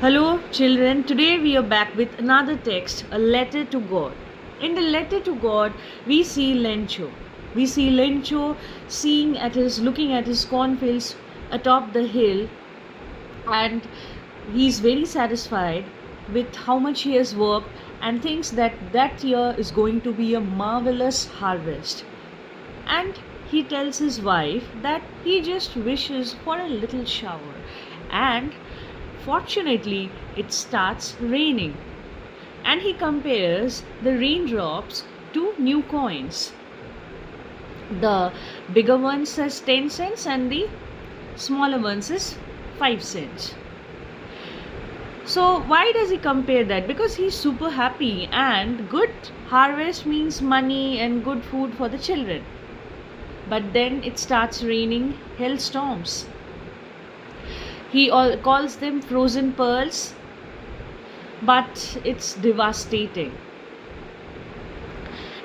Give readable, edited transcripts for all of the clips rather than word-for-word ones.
Hello, children. Today we are back with another text, a letter to God. In the letter to God, we see Lencho. We see Lencho looking at his cornfields atop the hill, and he's very satisfied with how much he has worked and thinks that that year is going to be a marvelous harvest. And he tells his wife that he just wishes for a little shower. And fortunately, it starts raining. And he compares the raindrops to new coins. The bigger one says 10 cents and the smaller one says 5 cents. So why does he compare that? Because he's super happy and good harvest means money and good food for the children. But then it starts raining hailstorms. He calls them frozen pearls, but it's devastating.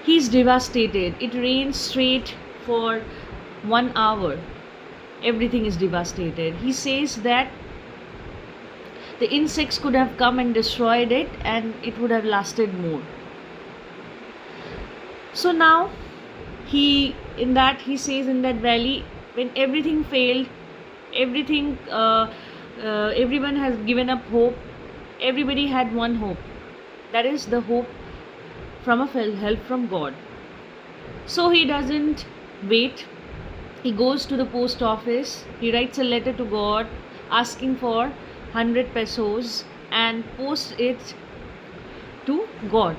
He's devastated. It rains straight for 1 hour. Everything is devastated. He says that the insects could have come and destroyed it and it would have lasted more. So now he says in that valley, when everything failed, everything everyone has given up hope, everybody had one hope, that is the hope from a help from God. So he doesn't wait. He goes to the post office. He writes a letter to God asking for 100 pesos and posts it to God.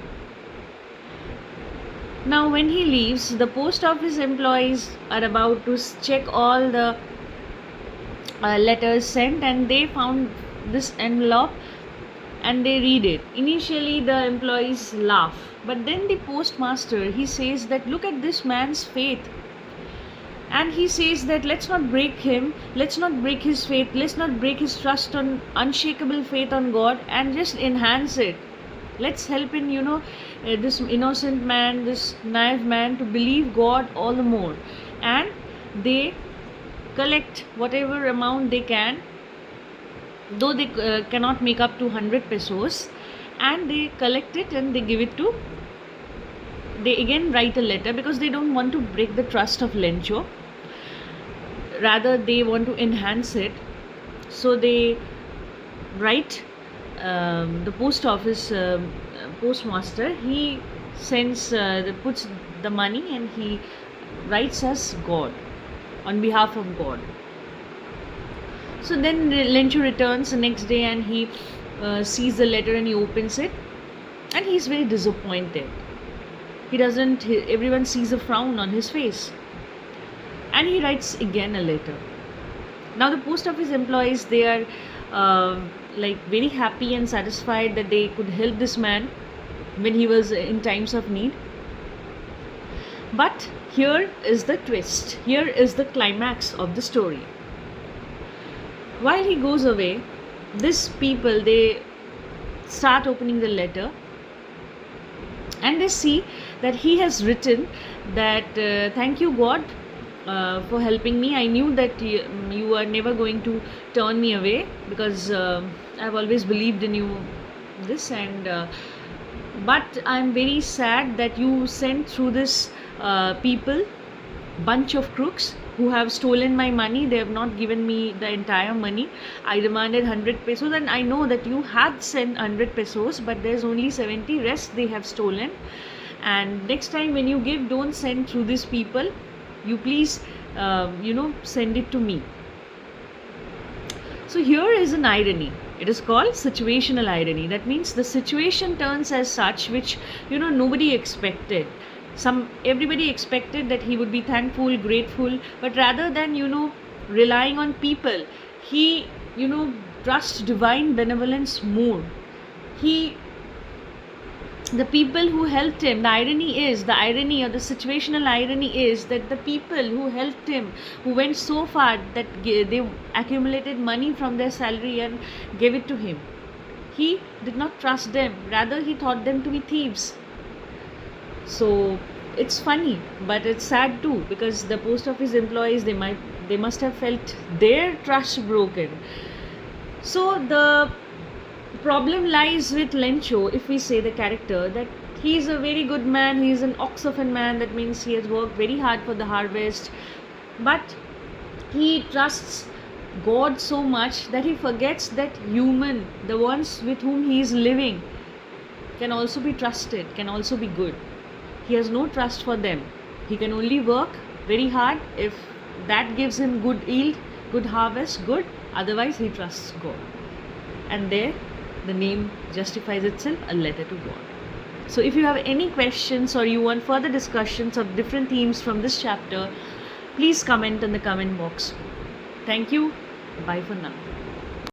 Now when he leaves, the post office employees are about to check all the letters sent, and they found this envelope and they read it. Initially the employees laugh, but then the postmaster, he says that look at this man's faith, and he says that let's not break him, let's not break his faith, let's not break his trust on unshakable faith on God, and just enhance it. Let's help in this innocent man, this naive man, to believe God all the more. And they collect whatever amount they can, though they cannot make up to 100 pesos, and they collect it and they give it to, they again write a letter because they don't want to break the trust of Lencho, rather they want to enhance it. So they write, the post office postmaster, he sends puts the money and he writes us God, on behalf of God. So then Lencho returns the next day and he sees the letter and he opens it and he's very disappointed. Everyone sees a frown on his face, and he writes again a letter. Now the post office employees, they are very happy and satisfied that they could help this man when he was in times of need. But here is the twist, here is the climax of the story. While he goes away, these people, they start opening the letter and they see that he has written that thank you God for helping me. I knew that you are never going to turn me away because I've always believed in you this, and but I'm very sad that you sent through this people, bunch of crooks who have stolen my money. They have not given me the entire money. I demanded 100 pesos and I know that you had sent 100 pesos, but there's only 70, rest they have stolen. And next time when you give, don't send through these people, you please send it to me. So here is an irony. It is called situational irony. That means the situation turns as such which nobody expected. Everybody expected that he would be thankful, grateful, but rather than relying on people, he trusts divine benevolence more. The people who helped him, the irony or the situational irony is that the people who helped him, who went so far that they accumulated money from their salary and gave it to him, he did not trust them, rather he thought them to be thieves. So it's funny, but it's sad too, because the post office employees, they must have felt their trust broken. So the problem lies with Lencho, if we say the character, that he is a very good man, he is an Oxofen man, that means he has worked very hard for the harvest, but he trusts God so much that he forgets that human, the ones with whom he is living, can also be trusted, can also be good. He has no trust for them. He can only work very hard. If that gives him good yield, good harvest, good. Otherwise, he trusts God. And there, the name justifies itself, a letter to God. So, if you have any questions or you want further discussions of different themes from this chapter, please comment in the comment box. Thank you. Bye for now.